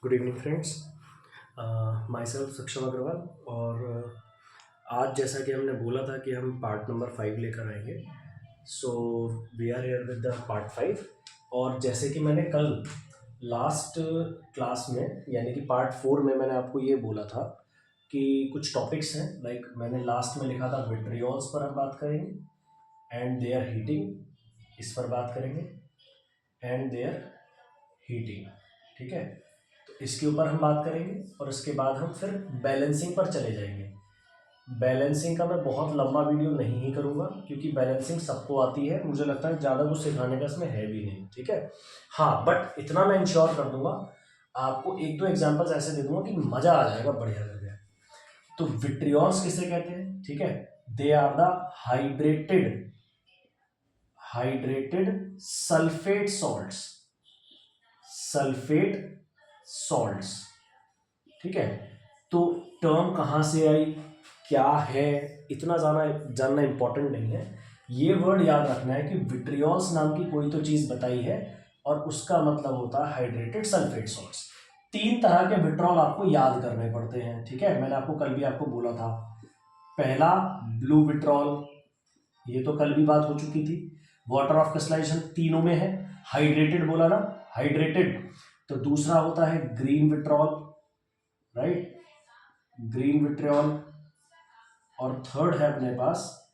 Good evening friends. My self सक्षम अग्रवाल। और आज जैसा कि हमने बोला था कि हम पार्ट नंबर 5 लेकर आएंगे, so we are here with the part 5। और जैसे कि मैंने कल लास्ट क्लास में यानी कि पार्ट 4 में मैंने आपको ये बोला था कि कुछ टॉपिक्स हैं, लाइक मैंने लास्ट में लिखा था विट्रियोल्स पर हम बात करेंगे एंड देयर हीटिंग, इस पर बात करेंगे एंड देयर हीटिंग। ठीक है, तो इसके ऊपर हम बात करेंगे और इसके बाद हम फिर बैलेंसिंग पर चले जाएंगे। बैलेंसिंग का मैं बहुत लंबा वीडियो नहीं ही करूँगा क्योंकि बैलेंसिंग सबको आती है, मुझे लगता है ज़्यादा कुछ सिखाने का इसमें है भी नहीं। ठीक है, हाँ, बट इतना मैं इंश्योर कर दूंगा, आपको एक दो एग्जाम्पल्स ऐसे दे दूंगा कि मज़ा आ जाएगा बढ़िया करके। तो विट्रियॉल्स किसे कहते हैं? ठीक है, they are the hydrated sulphate salts. ठीक है, तो टर्म कहाँ से आई, क्या है, इतना जानना इंपॉर्टेंट नहीं है। ये वर्ड याद रखना है कि विट्रियॉल्स नाम की कोई तो चीज़ बताई है और उसका मतलब होता है हाइड्रेटेड सल्फेट सॉल्ट्स। 3 तरह के विट्रॉल आपको याद करने पड़ते हैं। ठीक है, मैंने आपको कल भी आपको बोला था। पहला ब्लू विट्रॉल, ये तो कल भी बात हो चुकी थी। वाटर ऑफ क्रिस्टलाइजेशन तीनों में है, हाइड्रेटेड बोला ना, हाइड्रेटेड। तो दूसरा होता है ग्रीन विट्रॉल, राइट, ग्रीन विट्रियॉल। और थर्ड है अपने पास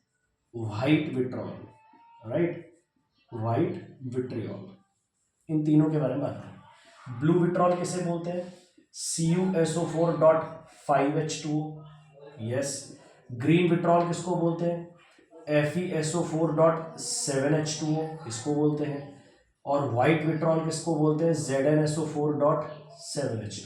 व्हाइट विट्रियॉल, राइट, व्हाइट विट्रियॉल। इन तीनों के बारे में बात करें। ब्लू विट्रियॉल किसे बोलते हैं? CuSO4.5H2O, yes. ग्रीन विट्रियॉल किसको बोलते हैं? FeSO4.7H2O, इसको बोलते हैं। और व्हाइट विट्रियॉल किसको बोलते हैं? ZnSO4.7H2।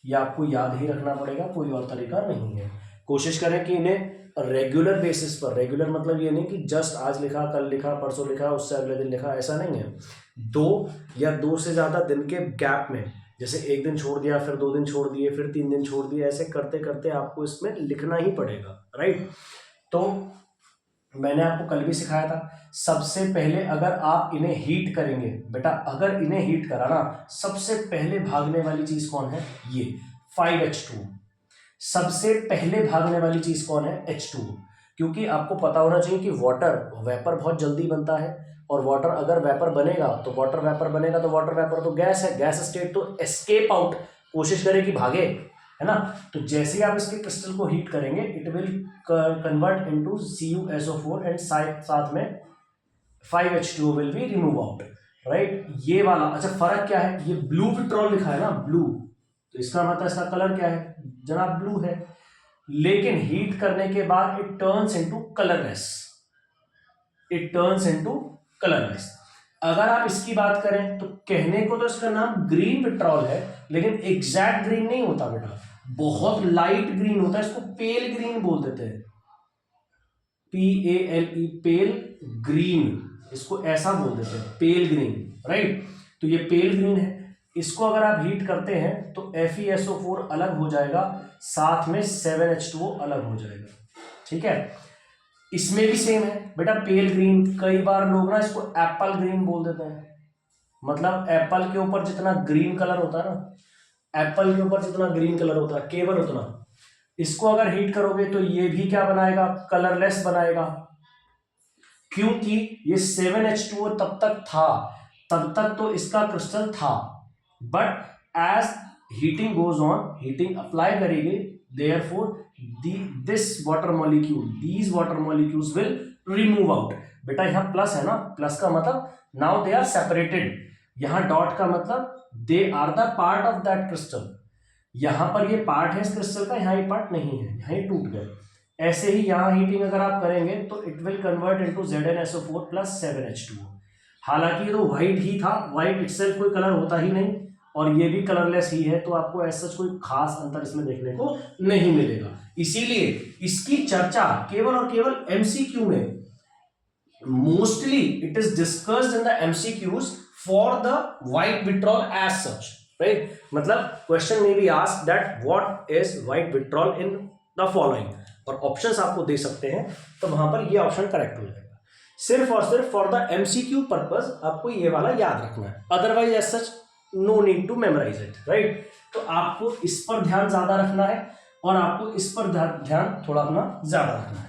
ये आपको याद ही रखना पड़ेगा, कोई और तरीका नहीं है। कोशिश करें कि इन्हें रेगुलर बेसिस पर, रेगुलर मतलब ये नहीं कि जस्ट आज लिखा, कल लिखा, परसों लिखा, उससे अगले दिन लिखा, ऐसा नहीं है। 2 या 2 से ज़्यादा दिन के गैप में, जैसे एक दिन छोड़ दिया, फिर 2 दिन छोड़ दिए, फिर 3 दिन छोड़ दिए, ऐसे करते करते आपको इसमें लिखना ही पड़ेगा, राइट। तो मैंने आपको कल भी सिखाया था, सबसे पहले अगर आप इन्हें हीट करेंगे बेटा, अगर इन्हें हीट करा ना, सबसे पहले भागने वाली चीज कौन है? ये 5H2। सबसे पहले भागने वाली चीज कौन है? H2। क्योंकि आपको पता होना चाहिए कि वाटर वेपर बहुत जल्दी बनता है, और वाटर अगर वेपर बनेगा तो वाटर वेपर बनेगा, तो वाटर वेपर तो गैस है, गैस स्टेट तो एस्केप आउट, कोशिश करे कि भागे, है ना। तो जैसे ही आप इसके क्रिस्टल को हीट करेंगे, it will convert into CuSO4 and साथ में 5H2O will be remove out, right. ये वाला, अच्छा फर्क क्या है? ये ब्लू विट्रॉल लिखा है ना, ब्लू, तो इसका मतलब इसका कलर क्या है जनाब? ब्लू है। लेकिन हीट करने के बाद इट टर्न्स इनटू कलरलेस। अगर आप इसकी बात करें तो कहने को तो इसका नाम ग्रीन विट्रॉल है, लेकिन एग्जैक्ट ग्रीन नहीं होता बेटा, बहुत लाइट ग्रीन होता है, इसको पेल ग्रीन बोल देते हैं, PALE, पेल ग्रीन, इसको ऐसा बोल देते हैं, पेल ग्रीन, राइट। तो ये पेल ग्रीन है। इसको अगर आप हीट करते हैं तो FeSO4 अलग हो जाएगा, साथ में 7H2O अलग हो जाएगा। ठीक है, इसमें भी सेम है बेटा, पेल ग्रीन। कई बार लोग ना इसको एप्पल ग्रीन बोल देते हैं, मतलब एप्पल के ऊपर जितना ग्रीन कलर होता है ना, एप्पल के ऊपर जितना ग्रीन कलर होता है केवल उतना, इसको अगर हीट करोगे तो ये भी क्या बनाएगा? कलरलेस बनाएगा। क्योंकि ये 7H2O तब तक था, तब तक तो इसका क्रिस्टल था, but as heating goes on, heating apply करेगी, therefore these water molecules will remove out। बेटा यहाँ प्लस है ना, प्लस का मतलब नाउ दे आर सेपरेटेड, यहाँ डॉट का मतलब they are the part of that crystal. यहां पर ये पार्ट है इस क्रिस्टल का, यहाँ ये पार्ट नहीं है, यहाँ ये टूट गए। ऐसे ही यहाँ हीटिंग अगर आप करेंगे तो it will convert into ZnSO4 plus 7H2O। हालांकि ये तो व्हाइट ही था, व्हाइट इटसेल्फ कोई कलर होता ही नहीं, और ये भी कलरलेस ही है, तो आपको ऐसा कोई खास अंतर इसमें देखने को नहीं मिलेगा। इसीलिए इसकी चर्चा केवल और केवल MCQ में, mostly it is discussed in the MCQs for the white vitriol as such, right. मतलब क्वेश्चन में be asked that what is white vitriol in the following, और ऑप्शंस आपको दे सकते हैं, तो वहां पर ये ऑप्शन करेक्ट हो जाएगा। सिर्फ और सिर्फ फॉर द MCQ पर्पस आपको ये वाला याद रखना है, otherwise as such no need to memorize it, right. तो आपको इस पर ध्यान ज्यादा रखना है और आपको इस पर ध्यान थोड़ा अपना ज्यादा रखना है।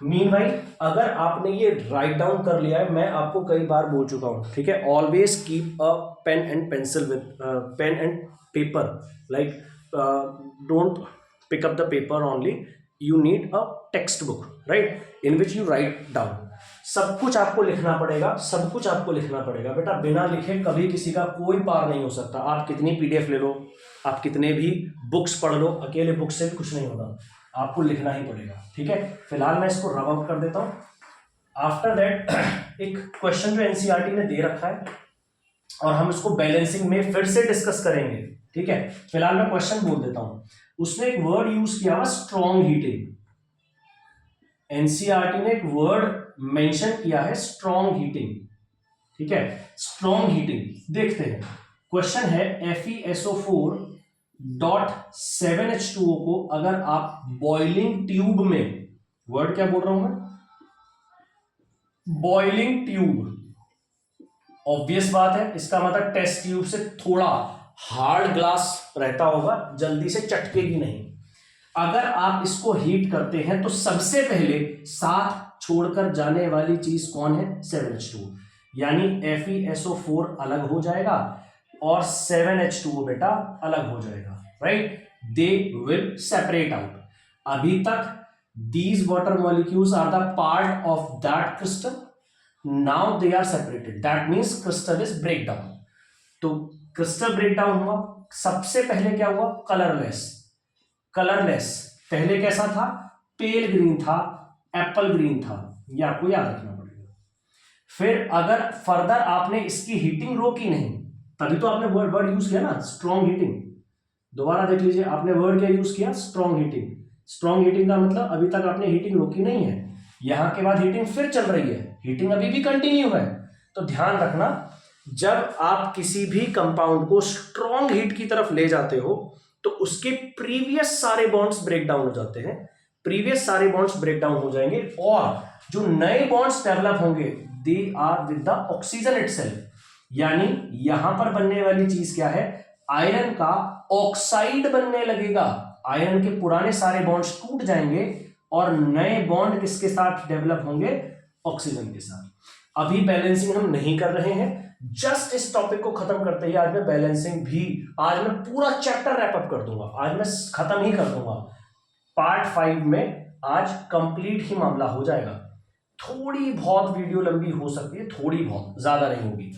मीन भाई अगर आपने ये राइट डाउन कर लिया है, मैं आपको कई बार बोल चुका हूं, ठीक है, always keep a pen and pencil with pen and paper, like don't pick up the paper only, you need a text book, right, in which you write down. सब कुछ आपको लिखना पड़ेगा, सब कुछ आपको लिखना पड़ेगा बेटा, बिना लिखे कभी किसी का कोई पार नहीं हो सकता। आप कितनी पीडीएफ ले लो, आप कितने भी बुक्स पढ़ लो, अकेले बुक से भी कुछ नहीं होगा, आपको लिखना ही पड़ेगा, ठीक है। फिलहाल मैं इसको रब आउट कर देता हूं। आफ्टर दैट एक क्वेश्चन जो एनसीईआरटी ने दे रखा है और हम इसको बैलेंसिंग में फिर से डिस्कस करेंगे, ठीक है। फिलहाल मैं क्वेश्चन बोल देता हूं। उसने एक वर्ड यूज किया हुआ स्ट्रॉन्ग हीटिंग, एनसीईआरटी ने एक वर्ड मेंशन किया है स्ट्रॉन्ग हीटिंग, ठीक है। स्ट्रॉन्ग हीटिंग देखते हैं। क्वेश्चन है FeSO4.7H2O को अगर आप बॉइलिंग ट्यूब में, वर्ड क्या बोल रहा हूं मैं, बॉइलिंग ट्यूब, ऑब्वियस बात है, इसका मतलब टेस्ट ट्यूब से थोड़ा हार्ड ग्लास रहता होगा, जल्दी से चटकेगी नहीं। अगर आप इसको हीट करते हैं तो सबसे पहले साथ छोड़कर जाने वाली चीज कौन है, 7H2O, यानी FeSO4 अलग हो जाएगा और 7H2O बेटा अलग हो जाएगा, right, they will separate out. अभी तक these water molecules are the part of that crystal, now they are separated, that means crystal is breakdown। तो क्रिस्टल ब्रेकडाउन हुआ, सबसे पहले क्या हुआ, कलरलेस। कलरलेस पहले कैसा था, पेल ग्रीन था, एप्पल ग्रीन था, ये आपको याद रखना पड़ेगा। फिर अगर फर्दर आपने इसकी हीटिंग रोकी नहीं, तभी तो आपने वर्ड यूज किया ना स्ट्रॉन्ग हीटिंग। दोबारा देख लीजिए, आपने वर्ड क्या यूज किया, स्ट्रॉन्ग हीटिंग। स्ट्रॉन्ग हीटिंग का मतलब अभी तक आपने हीटिंग रोकी नहीं है, यहां के बाद हीटिंग फिर चल रही है, हीटिंग अभी भी कंटिन्यू है। तो ध्यान रखना, जब आप किसी भी कंपाउंड को स्ट्रॉन्ग हीट की तरफ ले जाते हो तो उसके प्रीवियस सारे बॉन्ड्स ब्रेक डाउन हो जाते हैं, प्रीवियस सारे बॉन्ड्स ब्रेक डाउन हो जाएंगे और जो नए बॉन्ड्स डेवलप होंगे they are with the oxygen itself. यानी यहां पर बनने वाली चीज क्या है, आयरन का ऑक्साइड बनने लगेगा, आयरन के पुराने सारे बॉन्ड्स टूट जाएंगे और नए बॉन्ड किसके साथ डेवलप होंगे, ऑक्सीजन के साथ। अभी बैलेंसिंग हम नहीं कर रहे हैं, जस्ट इस टॉपिक को खत्म करते ही आज मैं बैलेंसिंग भी, आज मैं पूरा चैप्टर रैप अप कर दूंगा, आज मैं खत्म ही कर दूंगा। पार्ट 5 में आज कंप्लीट ही मामला हो जाएगा। थोड़ी बहुत वीडियो लंबी हो सकती है, थोड़ी बहुत, ज्यादा नहीं होगी।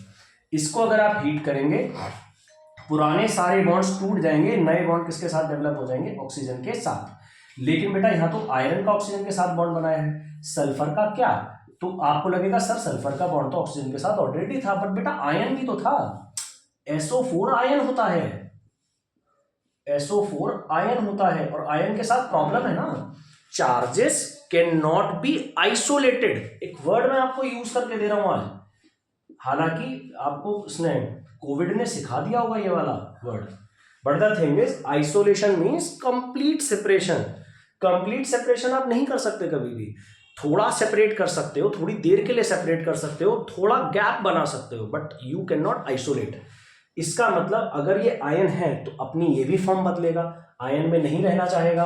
इसको अगर आप हीट करेंगे पुराने सारे बॉन्ड्स टूट जाएंगे, नए बॉन्ड किसके साथ डेवलप हो जाएंगे, ऑक्सीजन के साथ। लेकिन बेटा यहां तो आयरन का ऑक्सीजन के साथ बॉन्ड बनाया है, सल्फर का क्या, तो आपको लगेगा सर सल्फर का बॉन्ड तो ऑक्सीजन के साथ ऑलरेडी था, बट बेटा आयन भी तो था, SO4 आयन होता है, SO4 आयन होता है और आयन के साथ प्रॉब्लम है ना, charges can not be isolated. एक वर्ड मैं आपको यूज करके दे रहा हूं आज, हालांकि आपको उसने कोविड ने सिखा दिया होगा ये वाला word, but the thing is isolation means complete separation. Complete separation आप नहीं कर सकते कभी भी, थोड़ा सेपरेट कर सकते हो, थोड़ी देर के लिए सेपरेट कर सकते हो, थोड़ा गैप बना सकते हो, but you can not isolate. इसका मतलब अगर ये आयन है तो अपनी ये भी फॉर्म बदलेगा, आयन में नहीं रहना चाहेगा,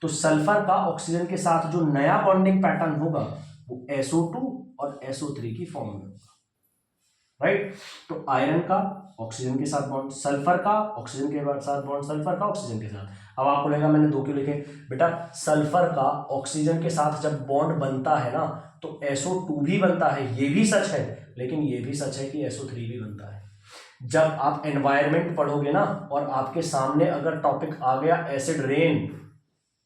तो सल्फर का ऑक्सीजन के साथ जो नया बॉन्डिंग पैटर्न होगा वो SO2 और SO3 की फॉर्म में होगा, राइट। तो आयरन का ऑक्सीजन के साथ बॉन्ड, सल्फर का ऑक्सीजन के साथ बॉन्ड, सल्फर का ऑक्सीजन के साथ। अब आपको लगेगा मैंने 2 क्यों लिखे, बेटा सल्फर का ऑक्सीजन के साथ जब बॉन्ड बनता है ना तो SO2 भी बनता है, ये भी सच है, लेकिन ये भी सच है कि SO3 भी बनता है। जब आप एनवायरमेंट पढ़ोगे ना और आपके सामने अगर टॉपिक आ गया एसिड रेन,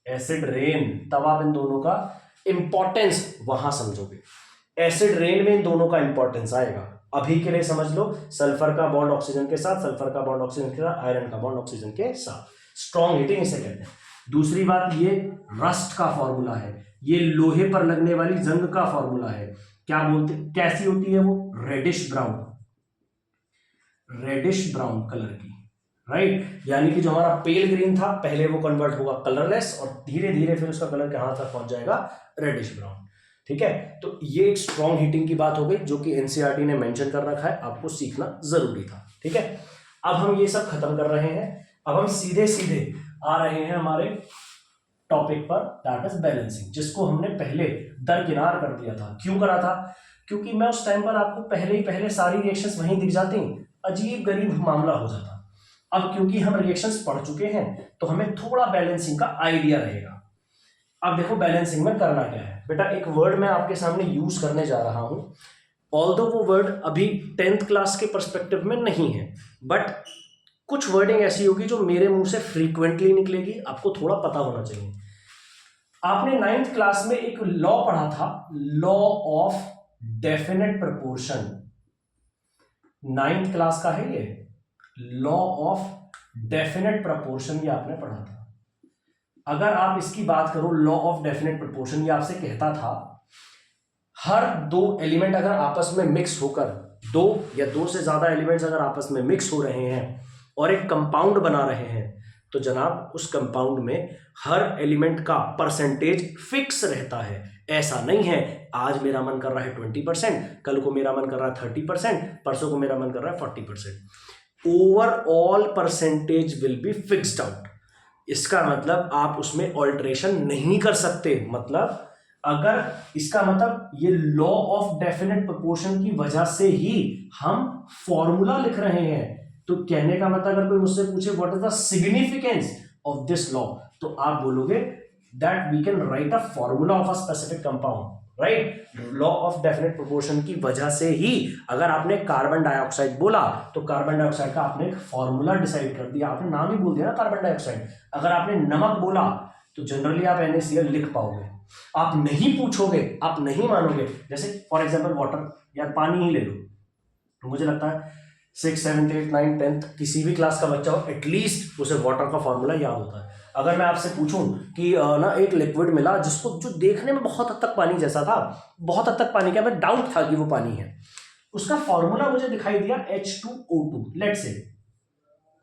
एसिड रेन, तब आप इन दोनों का इंपॉर्टेंस वहां समझोगे, एसिड रेन में इन दोनों का इंपॉर्टेंस आएगा। अभी के लिए समझ लो सल्फर का बॉन्ड ऑक्सीजन के साथ, सल्फर का बॉन्ड ऑक्सीजन के साथ, आयरन का बॉन्ड ऑक्सीजन के साथ, स्ट्रॉन्ग हीटिंग इसे कहते हैं। दूसरी बात, ये रस्ट का फॉर्मूला है, ये लोहे पर लगने वाली जंग का फॉर्मूला है। क्या बोलते, कैसी होती है वो, reddish brown, reddish brown colour की, राइट। यानी कि जो हमारा पेल ग्रीन था पहले वो कन्वर्ट होगा कलरलेस और धीरे धीरे फिर उसका कलर कहां तक पहुंच जाएगा, रेडिश ब्राउन। ठीक है, तो ये एक स्ट्रॉन्ग हीटिंग की बात हो गई जो कि एनसीईआरटी ने मेंशन कर रखा है, आपको सीखना जरूरी था। ठीक है, अब हम ये सब खत्म कर रहे हैं, अब हम सीधे सीधे आ रहे हैं हमारे टॉपिक पर, दैट इज बैलेंसिंग, जिसको हमने पहले दरकिनार कर दिया था। क्यों करा था? क्योंकि मैं उस टाइम पर आपको पहले सारी रिएक्शंस वहीं दिख जाती, अजीब गरीब मामला हो जाता। अब क्योंकि हम रिएक्शंस पढ़ चुके हैं तो हमें थोड़ा बैलेंसिंग का आइडिया रहेगा। अब देखो बैलेंसिंग में करना क्या है बेटा, एक वर्ड मैं आपके सामने यूज करने जा रहा हूं, ऑल्दो वो वर्ड अभी 10th क्लास के पर्सपेक्टिव में नहीं है, बट कुछ वर्डिंग ऐसी होगी जो मेरे मुंह से फ्रीक्वेंटली निकलेगी, आपको थोड़ा पता होना चाहिए। आपने 9th क्लास में एक लॉ पढ़ा था, law of definite proportion. 9th class का है ये, लॉ ऑफ डेफिनेट प्रपोर्शन, ये आपने पढ़ा था। अगर आप इसकी बात करो, लॉ ऑफ डेफिनेट प्रपोर्शन ये आपसे कहता था हर दो एलिमेंट अगर आपस में मिक्स होकर, दो या दो से ज्यादा एलिमेंट्स अगर आपस में मिक्स हो रहे हैं और एक कंपाउंड बना रहे हैं, तो जनाब उस कंपाउंड में हर एलिमेंट का परसेंटेज फिक्स रहता है। ऐसा नहीं है आज मेरा मन कर रहा है 20%, कल को मेरा मन कर रहा है 30%, परसों को मेरा मन कर रहा है 40%। Overall percentage will be fixed out. इसका मतलब आप उसमें ऑल्टरेशन नहीं कर सकते। मतलब अगर इसका मतलब ये लॉ ऑफ डेफिनेट प्रोपोर्शन की वजह से ही हम फॉर्मूला लिख रहे हैं, तो कहने का मतलब अगर कोई मुझसे पूछे what is the significance of this law, तो आप बोलोगे that we can write a formula of a specific compound, right. Law of definite proportion की वजह से ही अगर आपने कार्बन डाइऑक्साइड बोला तो कार्बन डाइऑक्साइड का आपने एक फॉर्मूला डिसाइड कर दिया, आपने नाम ही बोल दिया ना कार्बन डाइऑक्साइड। अगर आपने नमक बोला तो जनरली आप NaCl लिख पाओगे। आप नहीं पूछोगे, आप नहीं मानोगे, जैसे फॉर एग्जाम्पल वाटर या पानी ही ले लो, मुझे लगता है 6, 7, 8, 9, 10 किसी भी क्लास का बच्चा हो एटलीस्ट उसे वाटर का फॉर्मूला याद होता है। अगर मैं आपसे पूछूं कि ना एक लिक्विड मिला जिसको जो देखने में बहुत हद तक पानी जैसा था, बहुत हद तक पानी क्या, मैं डाउट था कि वो पानी है, उसका फॉर्मूला मुझे दिखाई दिया H2O2, लेट्स से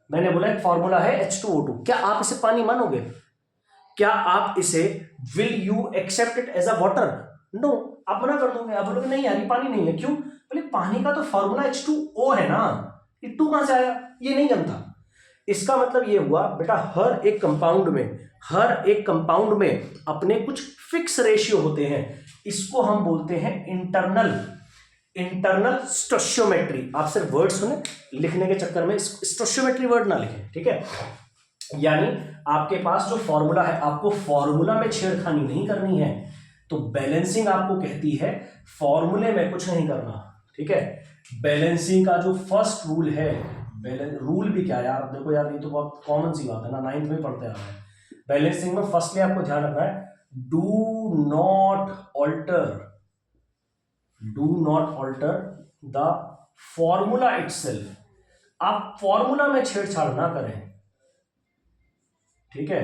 मैंने बोला एक फॉर्मूला है H2O2, क्या आप इसे पानी मानोगे? क्या आप इसे will you accept it as a water? No, आप मना कर दोगे, आप बोलोगे नहीं यार ये पानी नहीं है। क्यों? बोले पानी का तो फॉर्मूला H2O है ना, ये 2 कहां से आया? ये नहीं जानता। इसका मतलब ये हुआ बेटा हर एक कंपाउंड में अपने कुछ फिक्स रेशियो होते हैं, इसको हम बोलते हैं इंटरनल स्टोशियोमेट्री। आप सिर्फ वर्ड सुने, लिखने के चक्कर में स्टोशियोमेट्री वर्ड ना लिखें, ठीक है। यानी आपके पास जो फॉर्मूला है, आपको फॉर्मूला में छेड़खानी नहीं करनी है, तो बैलेंसिंग आपको कहती है फॉर्मूले में कुछ नहीं करना, ठीक है। बैलेंसिंग का जो फर्स्ट रूल है, रूल भी क्या यार, देखो यार ये तो बहुत कॉमन सी बात है ना, 9th में पढ़ते आ रहे हैं। बैलेंसिंग में फर्स्टली आपको ध्यान रखना है, do not alter the formula itself. आप फॉर्मूला में छेड़छाड़ ना करें, ठीक है।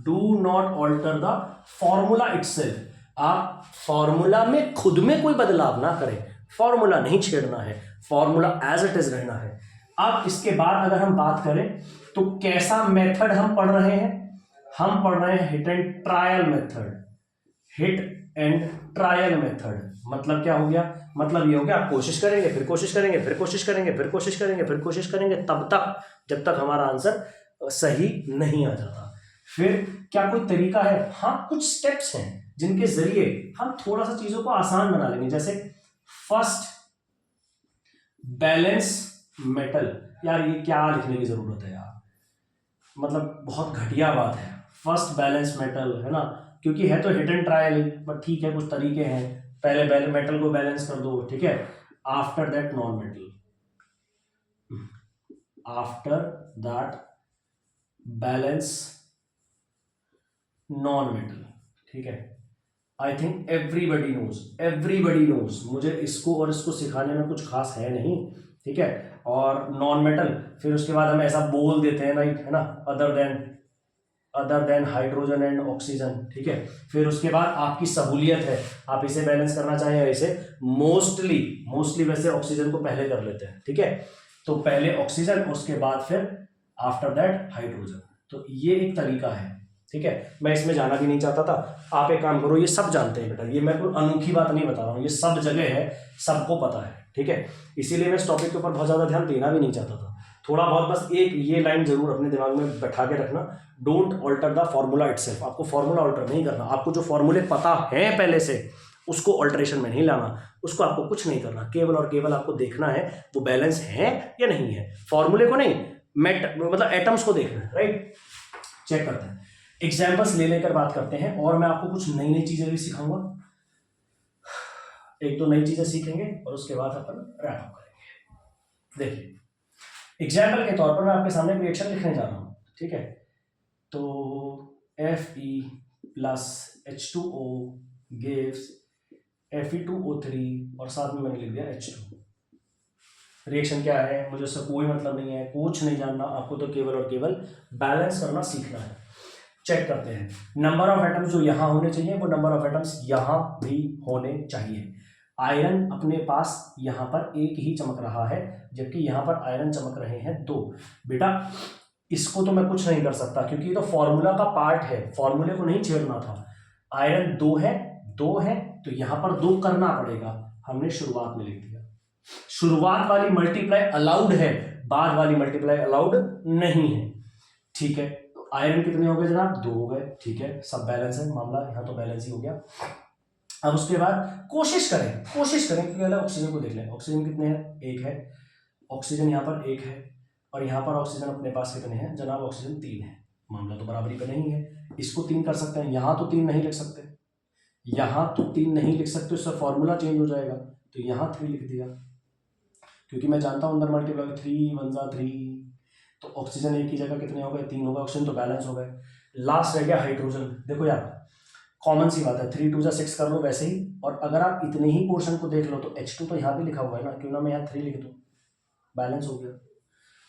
Do not alter the formula itself. आप फॉर्मूला में खुद में कोई बदलाव ना करें, फॉर्मूला नहीं छेड़ना है, फॉर्मूला एज इट इज रहना है। अब इसके बाद अगर हम बात करें तो कैसा मेथड हम पढ़ रहे हैं, हम पढ़ रहे हैं हिट एंड ट्रायल मेथड। मतलब क्या हो गया? मतलब ये हो गया आप कोशिश करेंगे, फिर कोशिश करेंगे, फिर कोशिश करेंगे, फिर कोशिश करेंगे, फिर कोशिश करेंगे, तब तक जब तक हमारा आंसर सही नहीं आ जाता। फिर क्या कोई तरीका है? हाँ, कुछ स्टेप्स हैं जिनके जरिए हम थोड़ा सा चीजों को आसान बना लेंगे। जैसे फर्स्ट बैलेंस मेटल। यार ये क्या लिखने की जरूरत है यार, मतलब बहुत घटिया बात है, फर्स्ट बैलेंस मेटल, है ना, क्योंकि है तो हिट एंड ट्रायल, बट ठीक है कुछ तरीके हैं। पहले मेटल को बैलेंस कर दो, ठीक है, after that non metal, after that balance non metal, ठीक है। आई थिंक एवरीबडी नोज, मुझे इसको और इसको सिखाने में कुछ खास है नहीं, ठीक है। और नॉन मेटल, फिर उसके बाद हम ऐसा बोल देते हैं, राइट, है ना, other than hydrogen and oxygen, ठीक है। फिर उसके बाद आपकी सहूलियत है, आप इसे बैलेंस करना चाहें या इसे, मोस्टली वैसे ऑक्सीजन को पहले कर लेते हैं, ठीक है। तो पहले ऑक्सीजन, उसके बाद फिर आफ्टर दैट हाइड्रोजन। तो ये एक तरीका है, ठीक है, मैं इसमें जाना भी नहीं चाहता था। आप एक काम करो, ये सब जानते हैं बेटा, ये मैं कोई अनोखी बात नहीं बता रहा हूँ, ये सब जगह है, सबको पता है, ठीक है। इसीलिए मैं इस टॉपिक के ऊपर बहुत ज़्यादा ध्यान देना भी नहीं चाहता था। थोड़ा बहुत बस एक ये लाइन जरूर अपने दिमाग में बैठा के रखना, don't alter the formula itself. आपको फॉर्मूला ऑल्टर नहीं करना, आपको जो फॉर्मूले पता हैं पहले से उसको ऑल्टरेशन में नहीं लाना, उसको आपको कुछ नहीं करना, केवल और केवल आपको देखना है वो बैलेंस है या नहीं है, फॉर्मूले को नहीं, मतलब एटम्स को देखना है, राइट। चेक करते हैं, एग्जाम्पल्स ले लेकर बात करते हैं, और मैं आपको कुछ नई नई चीजें भी सिखाऊंगा, एक दो नई चीजें सीखेंगे और उसके बाद अपन रैप अप करेंगे। देखिए, एग्जाम्पल के तौर पर मैं आपके सामने एक रिएक्शन लिखने जा रहा हूं, ठीक है। तो Fe plus H2O gives Fe2O3 और साथ में मैंने लिख दिया H2। रिएक्शन क्या है मुझे उससे कोई मतलब नहीं है, कुछ नहीं जानना, आपको तो केवल और केवल बैलेंस करना सीखना है। चेक करते हैं, नंबर ऑफ एटम्स जो यहाँ होने चाहिए वो नंबर ऑफ एटम्स यहाँ भी होने चाहिए। आयरन अपने पास यहाँ पर एक ही चमक रहा है, जबकि यहाँ पर आयरन चमक रहे हैं 2। बेटा इसको तो मैं कुछ नहीं कर सकता क्योंकि ये तो फॉर्मूला का पार्ट है, फॉर्मूले को नहीं छेड़ना था। आयरन 2 है तो यहाँ पर 2 करना पड़ेगा, हमने शुरुआत में लिख दिया। शुरुआत वाली मल्टीप्लाई अलाउड है, बाद वाली मल्टीप्लाई अलाउड नहीं है, ठीक है। तो आयरन कितने हो गए जनाब? 2 हो गए, ठीक है, सब बैलेंस है मामला, यहाँ तो बैलेंस ही हो गया। अब उसके बाद कोशिश करें कि पहले ऑक्सीजन को देख लें। ऑक्सीजन कितने हैं? 1 है, ऑक्सीजन यहाँ पर 1 है, और यहाँ पर ऑक्सीजन अपने पास कितने हैं जनाब? ऑक्सीजन 3 है, मामला तो बराबरी पे नहीं है। इसको 3 कर सकते हैं, यहाँ तो 3 नहीं लिख सकते, यहाँ तो 3 नहीं लिख सकते, उससे फॉर्मूला चेंज हो जाएगा, तो यहाँ 3 लिख दिया, क्योंकि मैं जानता हूँ अंदर मल्टीप्लाई 3 1 जा 3, तो ऑक्सीजन एक की जगह कितने हो गए? 3 हो गए, ऑक्सीजन तो बैलेंस हो गए। लास्ट रह गया हाइड्रोजन। देखो यार कॉमन सी बात है, 3 2 जा 6 कर लो वैसे ही, और अगर आप इतने ही पोर्शन को देख लो तो H2 तो यहाँ भी लिखा हुआ है ना, क्यों ना मैं यहाँ 3 लिख दूँ, बैलेंस हो गया,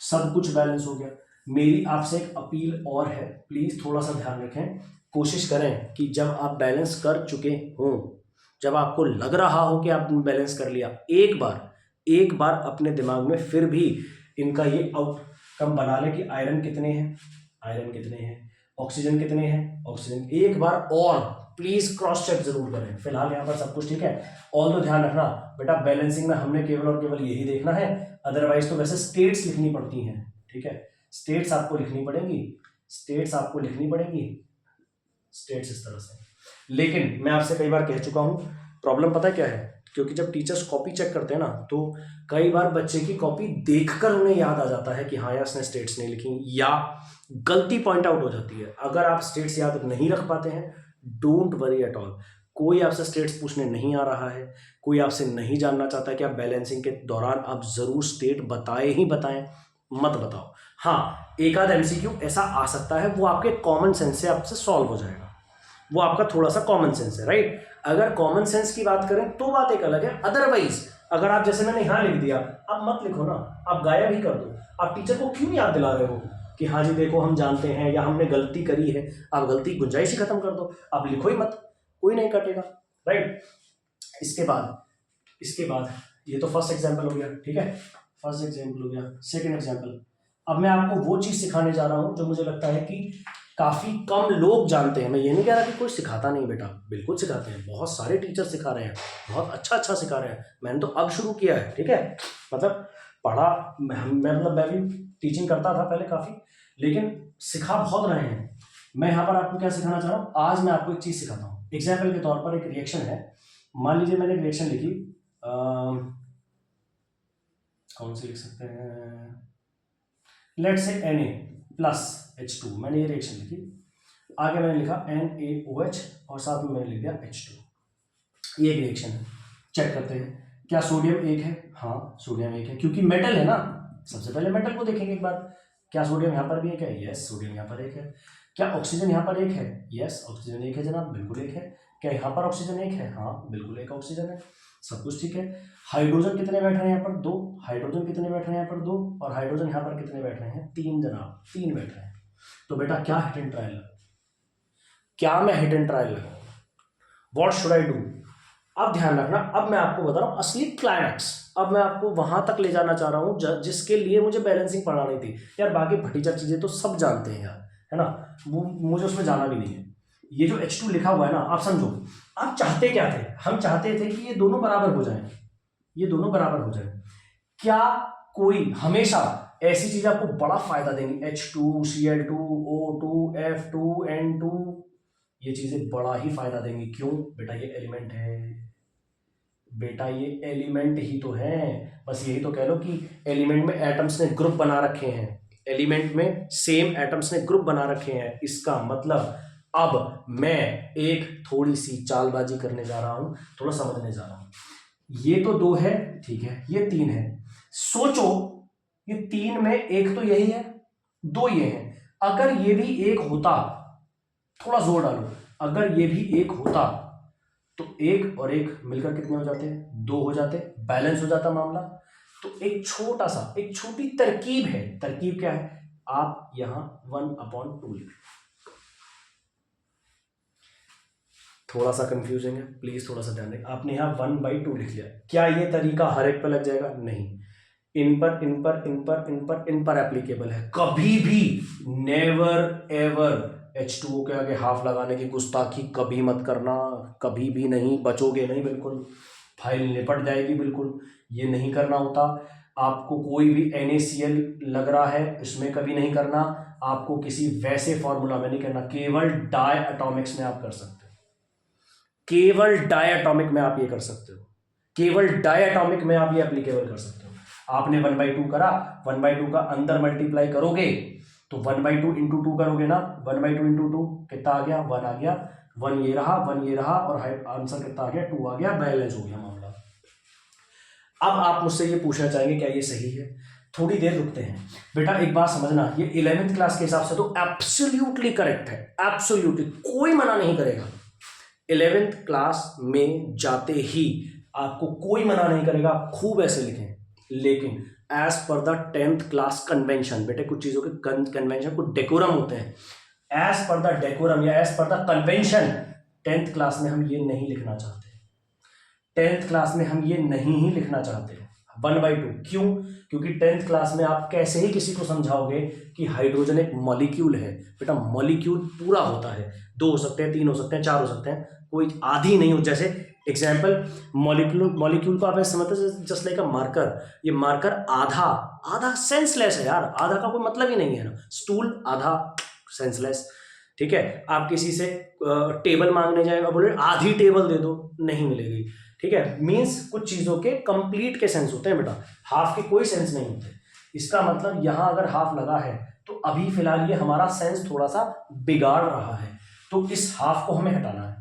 सब कुछ बैलेंस हो गया। मेरी आपसे एक अपील और है, प्लीज थोड़ा सा ध्यान रखें, कोशिश करें कि जब आप बैलेंस कर चुके हों, जब आपको लग रहा हो कि आपने बैलेंस कर लिया, एक बार अपने दिमाग में फिर भी इनका ये आउटकम बना ले कि आयरन कितने हैं, ऑक्सीजन कितने हैं, ऑक्सीजन, एक बार और प्लीज क्रॉस चेक जरूर करें। फिलहाल यहाँ पर सब कुछ ठीक है, ऑल तो ध्यान रखना बेटा, बैलेंसिंग में हमने केवल और केवल यही देखना है, अदरवाइज तो वैसे स्टेट्स लिखनी पड़ती हैं, ठीक है, स्टेट्स आपको लिखनी पड़ेंगी, स्टेट्स इस तरह से। लेकिन मैं आपसे कई बार कह चुका हूं, प्रॉब्लम पता है क्या है, क्योंकि जब टीचर्स कॉपी चेक करते हैं ना, तो कई बार बच्चे की कॉपी देखकर उन्हें याद आ जाता है कि हाँ यार इसने स्टेट्स नहीं लिखी, या गलती पॉइंट आउट हो जाती है। अगर आप स्टेट्स याद नहीं रख पाते हैं, डोंट वरी एट ऑल, कोई आपसे स्टेट्स पूछने नहीं आ रहा है, कोई आपसे नहीं जानना चाहता कि आप बैलेंसिंग के दौरान आप जरूर स्टेट बताएं, मत बताओ। हाँ, एक आध एमसीक्यू ऐसा आ सकता है, वो आपके कॉमन सेंस से आपसे सॉल्व हो जाएगा, वो आपका थोड़ा सा कॉमन सेंस है, राइट। अगर कॉमन सेंस की बात करें तो बात एक अलग है, अदरवाइज अगर आप जैसे मैंने यहाँ लिख दिया, आप मत लिखो ना, आप गायब ही कर दो। आप टीचर को क्यों याद दिला रहे हो कि हाँ जी देखो हम जानते हैं या हमने गलती करी है, आप गलती की गुंजाइश ही खत्म कर दो, आप लिखो ही मत, कोई नहीं कटेगा, राइट। इसके बाद ये तो फर्स्ट एग्जाम्पल हो गया, ठीक है, फर्स्ट एग्जाम्पल हो गया। सेकेंड एग्जाम्पल, अब मैं आपको वो चीज सिखाने जा रहा हूं जो मुझे लगता है कि काफी कम लोग जानते हैं। मैं ये नहीं कह रहा कि कोई सिखाता नहीं, बेटा बिल्कुल सिखाते हैं, बहुत सारे टीचर सिखा रहे हैं, बहुत अच्छा सिखा रहे हैं। मैंने तो अब शुरू किया है, ठीक है, मतलब पढ़ा मैं भी टीचिंग करता था पहले काफी, लेकिन सिखा बहुत रहे हैं। मैं यहाँ पर आपको क्या सिखाना चाह रहा हूँ, आज मैं आपको एक चीज सिखाता हूँ। एग्जाम्पल के तौर पर एक रिएक्शन है, मान लीजिए मैंने एक रिएक्शन लिखी, कौन सी लिख सकते हैं, let's say Na plus H2, मैंने ये रिएक्शन लिखी, आगे मैंने लिखा NaOH और साथ में मैंने लिख दिया H2। ये रिएक्शन है, चेक करते हैं, क्या सोडियम 1 है? हाँ सोडियम 1 है, क्योंकि मेटल है ना, सबसे पहले मेटल को देखेंगे एक बार। क्या सोडियम यहाँ पर भी 1 है? यस, सोडियम यहाँ पर 1 है। क्या ऑक्सीजन यहाँ पर 1 है? यस, ऑक्सीजन 1 है जनाब, बिल्कुल 1 है। क्या यहाँ पर ऑक्सीजन 1 है? हाँ बिल्कुल 1 ऑक्सीजन है, सब कुछ ठीक है। हाइड्रोजन कितने बैठ रहे हैं यहाँ पर? 2। हाइड्रोजन कितने बैठ रहे हैं यहाँ पर? 2। और हाइड्रोजन यहाँ पर कितने बैठ रहे हैं? 3 जनाब, 3 बैठ रहे हैं। तो बेटा क्या हिट एंड ट्रायल, क्या मैं हिट एंड ट्रायल लगाऊं, व्हाट शुड आई डू? अब ध्यान रखना, अब मैं आपको बता रहा हूं असली क्लाइमैक्स, अब मैं आपको वहां तक ले जाना चाह रहा हूं जिसके लिए मुझे बैलेंसिंग पढ़ानी थी। यार बाकी भटीचा चीजें तो सब जानते हैं यार, है ना, वो मुझे उसमें जाना भी नहीं है। ये जो H2 लिखा हुआ है ना, आप समझो, आप चाहते क्या थे? हम चाहते थे कि ये दोनों बराबर हो जाएं, ये दोनों बराबर हो जाएं। क्या कोई हमेशा ऐसी चीज आपको बड़ा फायदा देंगी, H2Cl2O2F2N2, ये चीजें बड़ा ही फायदा देंगी। क्यों बेटा? ये एलिमेंट है बेटा, ये एलिमेंट ही तो है। बस यही तो कह लो कि एलिमेंट में एटम्स ने ग्रुप बना रखे हैं, एलिमेंट में सेम एटम्स ने ग्रुप बना रखे हैं। इसका मतलब अब मैं एक थोड़ी सी चालबाजी करने जा रहा हूं, थोड़ा समझने जा रहा हूं। ये तो 2 है, ठीक है, ये 3 है। सोचो, ये 3 में एक तो यही है, 2 ये है। अगर ये भी एक होता, थोड़ा जोर डालो, अगर ये भी एक होता तो एक और एक मिलकर कितने हो जाते हैं? 2 हो जाते, बैलेंस हो जाता मामला। तो एक छोटा सा, एक छोटी तरकीब है। तरकीब क्या है? आप यहां 1/2 लिख लो। थोड़ा सा कंफ्यूजिंग है, प्लीज थोड़ा सा ध्यान दें। आपने यहां 1/2 लिख लिया। क्या ये तरीका हर एक पे लग जाएगा? नहीं। इन पर इन पर इन पर इन पर इन पर एप्लीकेबल है। कभी भी नेवर एवर H2O के आगे हाफ लगाने की गुस्ताखी कभी मत करना, कभी भी नहीं, बचोगे नहीं बिल्कुल, फाइल निपट जाएगी बिल्कुल। ये नहीं करना होता। आपको कोई भी NaCl लग रहा है, इसमें कभी नहीं करना। आपको किसी वैसे फॉर्मूला में नहीं करना, केवल डाई एटॉमिक्स में आप कर सकते हो, केवल डाई एटॉमिक में आप ये कर सकते हो, केवल डाई एटॉमिक में आप ये एप्लीकेबल कर सकते हो। आपने 1/2 करा, 1/2 का अंदर मल्टीप्लाई करोगे तो 1/2 इंटू 2 करोगे ना, 1/2 इंटू 2 कितना आ गया? 1 आ गया। 1 ये रहा, 1 ये रहा, और आंसर कितना आ गया? 2 आ गया, बैलेंस हो गया मामला। अब आप मुझसे ये पूछना चाहेंगे क्या ये सही है? थोड़ी देर रुकते हैं बेटा। एक बात समझना, ये 11th क्लास के हिसाब से तो एब्सोल्युटली करेक्ट है, एब्सोल्युटली, कोई मना नहीं करेगा। 11th क्लास में जाते ही आपको कोई मना नहीं करेगा, आप खूब ऐसे लिखें। लेकिन as per the 10th class convention, बेटे कुछ चीजों के कन्वेंशन, कुछ डेकोरम होते हैं। एज पर द डेकोरम या as per the convention 10th class में हम ये नहीं लिखना चाहते, 10th क्लास में हम ये नहीं ही लिखना चाहते 1/2। क्यों? क्योंकि 10th क्लास में आप कैसे ही किसी को समझाओगे कि हाइड्रोजन एक मॉलिक्यूल है? बेटा मॉलिक्यूल पूरा होता है, 2 हो सकते हैं, 3 हो सकते हैं, 4 हो सकते हैं, कोई आधी नहीं हो। जैसे एग्जाम्पल, मॉलिक्यूल को आप ऐसे समझते हैं जस्ट लाइक अ मार्कर। ये मार्कर आधा आधा सेंसलेस है यार, आधा का कोई मतलब ही नहीं है ना। स्टूल आधा सेंसलेस, ठीक है। आप किसी से टेबल मांगने जाएगा, बोले आधी टेबल दे दो, नहीं मिलेगी, ठीक है। मींस कुछ चीजों के कंप्लीट के सेंस होते हैं बेटा, हाफ के कोई सेंस नहीं होते। इसका मतलब यहां अगर हाफ लगा है तो अभी फिलहाल ये हमारा सेंस थोड़ा सा बिगाड़ रहा है, तो इस हाफ को हमें हटाना है।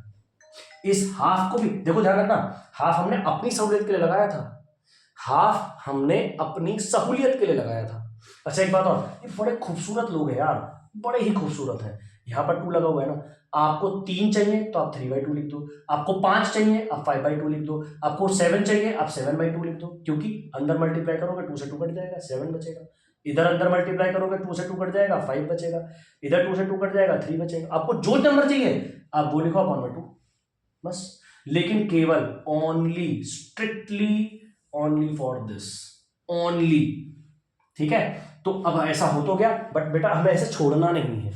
इस हाफ को भी देखो, ध्यान रखना, हाफ हमने अपनी सहूलियत के लिए लगाया था, हाफ हमने अपनी सहूलियत के लिए लगाया था। अच्छा एक बात और, ये बड़े खूबसूरत लोग हैं यार, बड़े ही खूबसूरत हैं। यहाँ पर 2 लगा हुआ है ना, आपको 3 चाहिए तो आप 3/2 लिख दो, आपको 5 चाहिए आप 5/2 लिख दो, आपको 7 चाहिए आप 7/2 लिख दो। क्योंकि अंदर मल्टीप्लाई करोगे 2 से 2 कट जाएगा, 7 बचेगा। इधर अंदर मल्टीप्लाई करोगे 2 से 2 कट जाएगा, 5 बचेगा। इधर 2 से 2 कट जाएगा, 3 बचेगा। आपको जो नंबर चाहिए आप वो लिखो अपॉन 2 बस। लेकिन केवल only, strictly only for this, only, ठीक है। तो अब ऐसा हो तो गया, बट बेटा हमें ऐसे छोड़ना नहीं है।